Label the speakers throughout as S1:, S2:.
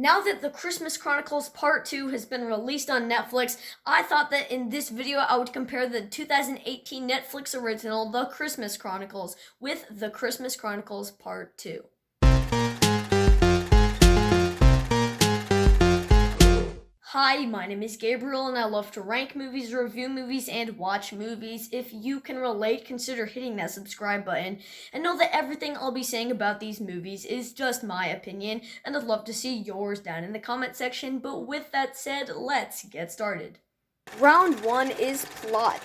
S1: Now that the Christmas Chronicles Part 2 has been released on Netflix, I thought that in this video I would compare the 2018 Netflix original, The Christmas Chronicles, with The Christmas Chronicles Part 2. Hi, my name is Gabriel and I love to rank movies, review movies, and watch movies. If you can relate, consider hitting that subscribe button and know that everything I'll be saying about these movies is just my opinion, and I'd love to see yours down in the comment section. But with that said, let's get started. Round 1 is plot.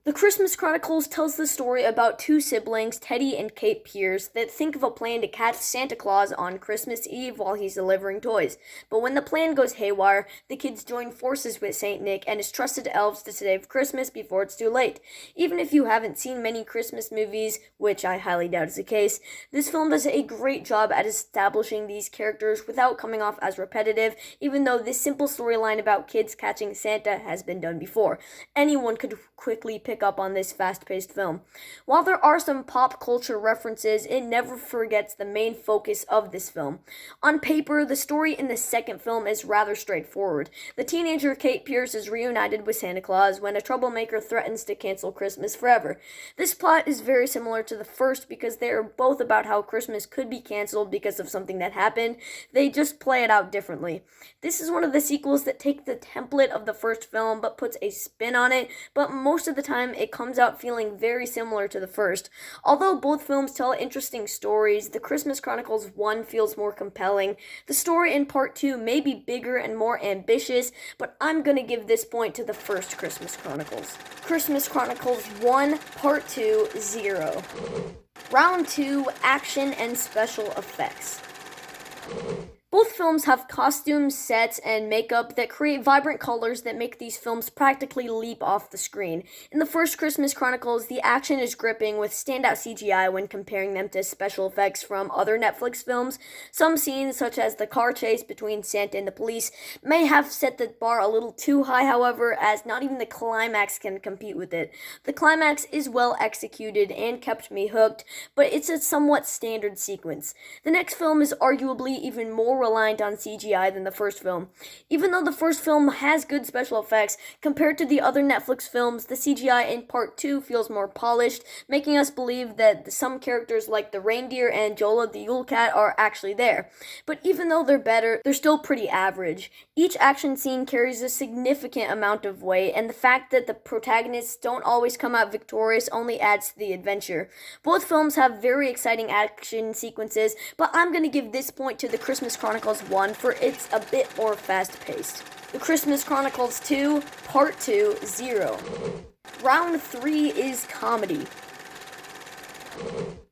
S1: The Christmas Chronicles tells the story about two siblings, Teddy and Kate Pierce, that think of a plan to catch Santa Claus on Christmas Eve while he's delivering toys. But when the plan goes haywire, the kids join forces with Saint Nick and his trusted elves to save Christmas before it's too late. Even if you haven't seen many Christmas movies, which I highly doubt is the case, this film does a great job at establishing these characters without coming off as repetitive, even though this simple storyline about kids catching Santa has been done before. Anyone could quickly pick up on this fast-paced film. While there are some pop culture references, it never forgets the main focus of this film. On paper, the story in the second film is rather straightforward. The teenager Kate Pierce is reunited with Santa Claus when a troublemaker threatens to cancel Christmas forever. This plot is very similar to the first because they are both about how Christmas could be canceled because of something that happened. They just play it out differently. This is one of the sequels that take the template of the first film but puts a spin on it, but most of the time it comes out feeling very similar to the first. Although both films tell interesting stories, The Christmas Chronicles 1 feels more compelling. The story in Part 2 may be bigger and more ambitious, but I'm gonna give this point to the first Christmas Chronicles. Christmas Chronicles 1, Part 2, 0. Round 2, Action and Special Effects. Both films have costumes, sets, and makeup that create vibrant colors that make these films practically leap off the screen. In the first Christmas Chronicles, the action is gripping with standout CGI when comparing them to special effects from other Netflix films. Some scenes, such as the car chase between Santa and the police, may have set the bar a little too high, however, as not even the climax can compete with it. The climax is well executed and kept me hooked, but it's a somewhat standard sequence. The next film is arguably even more reliant on CGI than the first film. Even though the first film has good special effects, compared to the other Netflix films, the CGI in Part 2 feels more polished, making us believe that some characters like the reindeer and Jola the Yule Cat are actually there. But even though they're better, they're still pretty average. Each action scene carries a significant amount of weight, and the fact that the protagonists don't always come out victorious only adds to the adventure. Both films have very exciting action sequences, but I'm going to give this point to the Christmas Chronicles 1 for it's a bit more fast-paced. The Christmas Chronicles 2, Part 2, 0. Round 3 is comedy.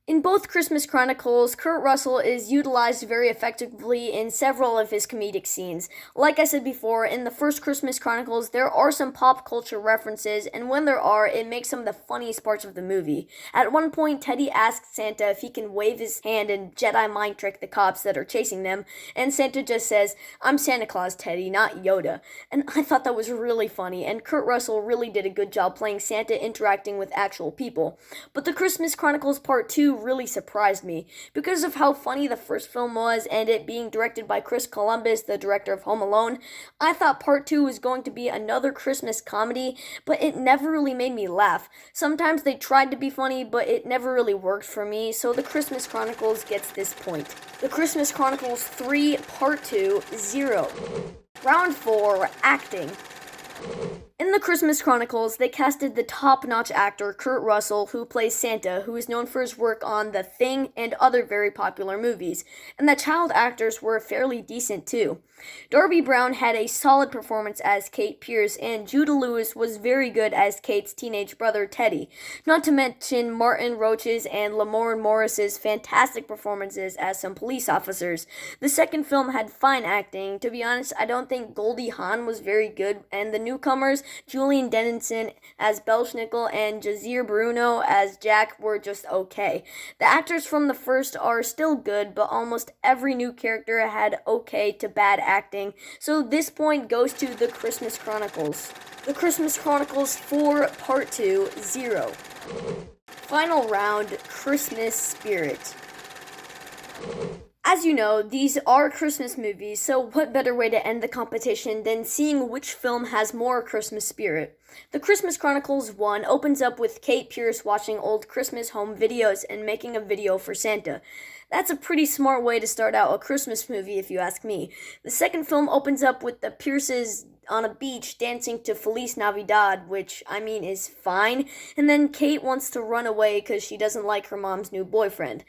S1: In both Christmas Chronicles, Kurt Russell is utilized very effectively in several of his comedic scenes. Like I said before, in the first Christmas Chronicles, there are some pop culture references, and when there are, it makes some of the funniest parts of the movie. At one point, Teddy asks Santa if he can wave his hand and Jedi mind trick the cops that are chasing them, and Santa just says, "I'm Santa Claus, Teddy, not Yoda." And I thought that was really funny, and Kurt Russell really did a good job playing Santa interacting with actual people. But the Christmas Chronicles Part 2 really surprised me. Because of how funny the first film was and it being directed by Chris Columbus, the director of Home Alone, I thought Part 2 was going to be another Christmas comedy, but it never really made me laugh. Sometimes they tried to be funny, but it never really worked for me, so the Christmas Chronicles gets this point. The Christmas Chronicles 3, Part 2, 0. Round 4, Acting. In the Christmas Chronicles, they casted the top-notch actor Kurt Russell, who plays Santa, who is known for his work on The Thing and other very popular movies, and the child actors were fairly decent too. Darby Brown had a solid performance as Kate Pierce, and Judah Lewis was very good as Kate's teenage brother Teddy, not to mention Martin Roach's and Lamorne Morris's fantastic performances as some police officers. The second film had fine acting. To be honest, I don't think Goldie Hawn was very good, and the newcomers, Julian Dennison as Belschnickel and Jazir Bruno as Jack, were just okay. The actors from the first are still good, but almost every new character had okay to bad acting, so this point goes to The Christmas Chronicles. The Christmas Chronicles 4, Part 2, 0. Final round, Christmas Spirit. As you know, these are Christmas movies, so what better way to end the competition than seeing which film has more Christmas spirit? The Christmas Chronicles 1 opens up with Kate Pierce watching old Christmas home videos and making a video for Santa. That's a pretty smart way to start out a Christmas movie, if you ask me. The second film opens up with the Pierces on a beach dancing to Feliz Navidad, which, is fine, and then Kate wants to run away because she doesn't like her mom's new boyfriend.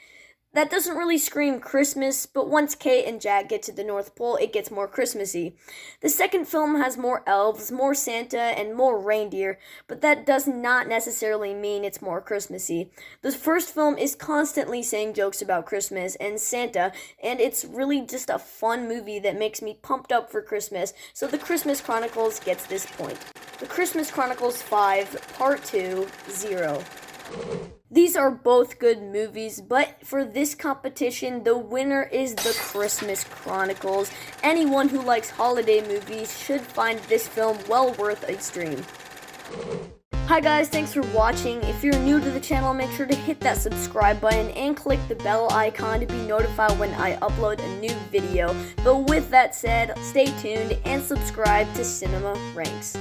S1: That doesn't really scream Christmas, but once Kate and Jack get to the North Pole, it gets more Christmassy. The second film has more elves, more Santa, and more reindeer, but that does not necessarily mean it's more Christmassy. The first film is constantly saying jokes about Christmas and Santa, and it's really just a fun movie that makes me pumped up for Christmas, so The Christmas Chronicles gets this point. The Christmas Chronicles 5, Part 2, 0. These are both good movies, but for this competition, the winner is The Christmas Chronicles. Anyone who likes holiday movies should find this film well worth a stream. Hi guys, thanks for watching. If you're new to the channel, make sure to hit that subscribe button and click the bell icon to be notified when I upload a new video. But with that said, stay tuned and subscribe to Cinema Ranks.